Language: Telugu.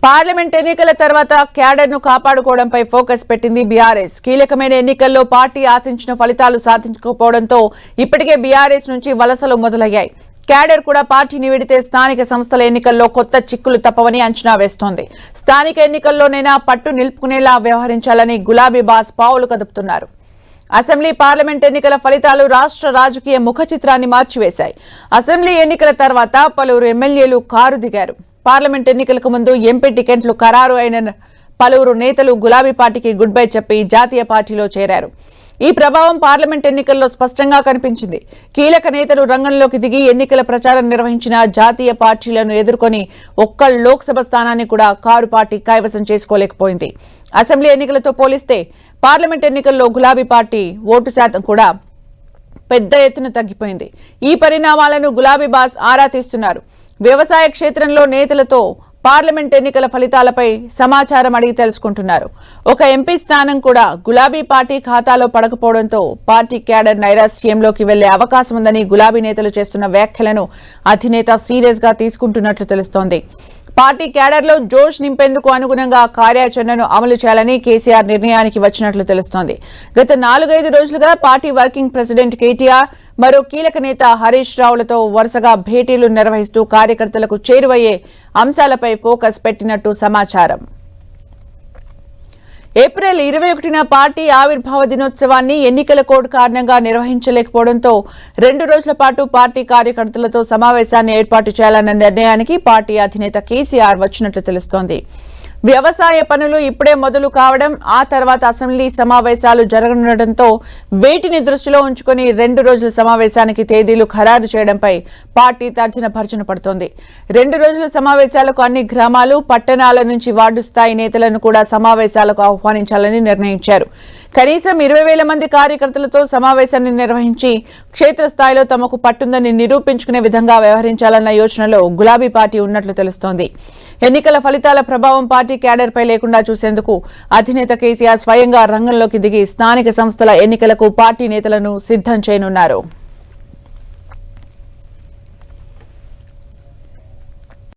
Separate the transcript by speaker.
Speaker 1: పార్లమెంట్ ఎన్నికల తర్వాత క్యాడర్ ను కాపాడుకోవడంపై ఫోకస్ పెట్టింది బీఆర్ఎస్. కీలకమైన ఎన్నికల్లో పార్టీ ఆశించిన ఫలితాలు సాధించకపోవడంతో ఇప్పటికే బీఆర్ఎస్ నుంచి వలసలు మొదలయ్యాయి. క్యాడర్ కూడా పార్టీని విడితే స్థానిక సంస్థల ఎన్నికల్లో కొత్త చిక్కులు తప్పవని అంచనా వేస్తోంది. స్థానిక ఎన్నికల్లోనైనా పట్టు నిలుపుకునేలా వ్యవహరించాలని గులాబీ బాస్ పావులు కదుపుతున్నారు. అసెంబ్లీ పార్లమెంట్ ఎన్నికల ఫలితాలు రాష్ట్ర రాజకీయ ముఖ చిత్రాన్ని మార్చివేశాయి. అసెంబ్లీ ఎన్నికల తర్వాత పలువురు ఎమ్మెల్యేలు కారు దిగారు. పార్లమెంట్ ఎన్నికలకు ముందు ఎంపీ టికెట్లు ఖరారు అయిన పలువురు నేతలు గులాబీ పార్టీకి గుడ్ బై చెప్పి జాతీయ పార్టీలో చేరారు. ఈ ప్రభావం పార్లమెంట్ ఎన్నికల్లో స్పష్టంగా కనిపించింది. కీలక నేతలు రంగంలోకి దిగి ఎన్నికల ప్రచారం నిర్వహించిన జాతీయ పార్టీలను ఎదుర్కొని ఒక్క లోక్సభ స్థానాన్ని కూడా కారు పార్టీ కైవసం చేసుకోలేకపోయింది. అసెంబ్లీ ఎన్నికలతో పోలిస్తే పార్లమెంట్ ఎన్నికల్లో గులాబీ పార్టీ ఓటు శాతం కూడా పెద్ద ఎత్తున తగ్గిపోయింది. ఈ పరిణామాలను గులాబీ బాస్ ఆరా తీస్తున్నారు. వ్యవసాయ క్షేత్రంలో నేతలతో పార్లమెంట్ ఎన్నికల ఫలితాలపై సమాచారం అడిగి తెలుసుకుంటున్నారు. ఒక ఎంపీ స్థానం కూడా గులాబీ పార్టీ ఖాతాలో పడకపోవడంతో పార్టీ క్యాడర్ నైరాశ్యంలోకి వెళ్లే అవకాశం ఉందని గులాబీ నేతలు చేస్తున్న వ్యాఖ్యలను అధినేత సీరియస్ గా తీసుకుంటున్నట్లు తెలుస్తోంది. పార్టీ క్యాడర్లో జోష్ నింపేందుకు అనుగుణంగా కార్యాచరణను అమలు చేయాలని కేసీఆర్ నిర్ణయానికి వచ్చినట్లు తెలుస్తోంది. గత 4-5 రోజులుగా పార్టీ వర్కింగ్ ప్రెసిడెంట్ కేటీఆర్, మరో కీలక నేత హరీష్ రావులతో వరుసగా భేటీలు నిర్వహిస్తూ కార్యకర్తలకు చేరువయ్యే అంశాలపై ఫోకస్ పెట్టినట్టు సమాచారం. ఏప్రిల్ 21న పార్టీ ఆవిర్భావ దినోత్సవాన్ని ఎన్నికల కోడ్ కారణంగా నిర్వహించలేకపోవడంతో 2 రోజుల పాటు పార్టీ కార్యకర్తలతో సమావేశాన్ని ఏర్పాటు చేయాలన్న నిర్ణయానికి పార్టీ అధినేత కేసీఆర్ వచ్చినట్లు తెలుస్తోంది. వ్యవసాయ పనులు ఇప్పుడే మొదలు కావడం, ఆ తర్వాత అసెంబ్లీ సమావేశాలు జరగనుండటంతో వీటిని దృష్టిలో ఉంచుకుని 2 రోజుల సమావేశానికి తేదీలు ఖరారు చేయడంపై పార్టీ తర్జన భర్జన పడుతోంది. 2 రోజుల సమావేశాలకు అన్ని గ్రామాలు, పట్టణాల నుంచి వార్డు స్థాయి నేతలను కూడా సమావేశాలకు ఆహ్వానించాలని నిర్ణయించారు. కనీసం 20,000 మంది కార్యకర్తలతో సమావేశాన్ని నిర్వహించి క్షేత్రస్థాయిలో తమకు పట్టుందని నిరూపించుకునే విధంగా వ్యవహరించాలన్న యోచనలో గులాబీ పార్టీ ఉన్నట్లు తెలుస్తోంది. ఎన్నికల ఫలితాల ప్రభావం పార్టీ క్యాడర్ పై లేకుండా చూసేందుకు అధినేత కేసీఆర్ స్వయంగా రంగంలోకి దిగి స్థానిక సంస్థల ఎన్నికలకు పార్టీ నేతలను సిద్ధం చేయనున్నారు.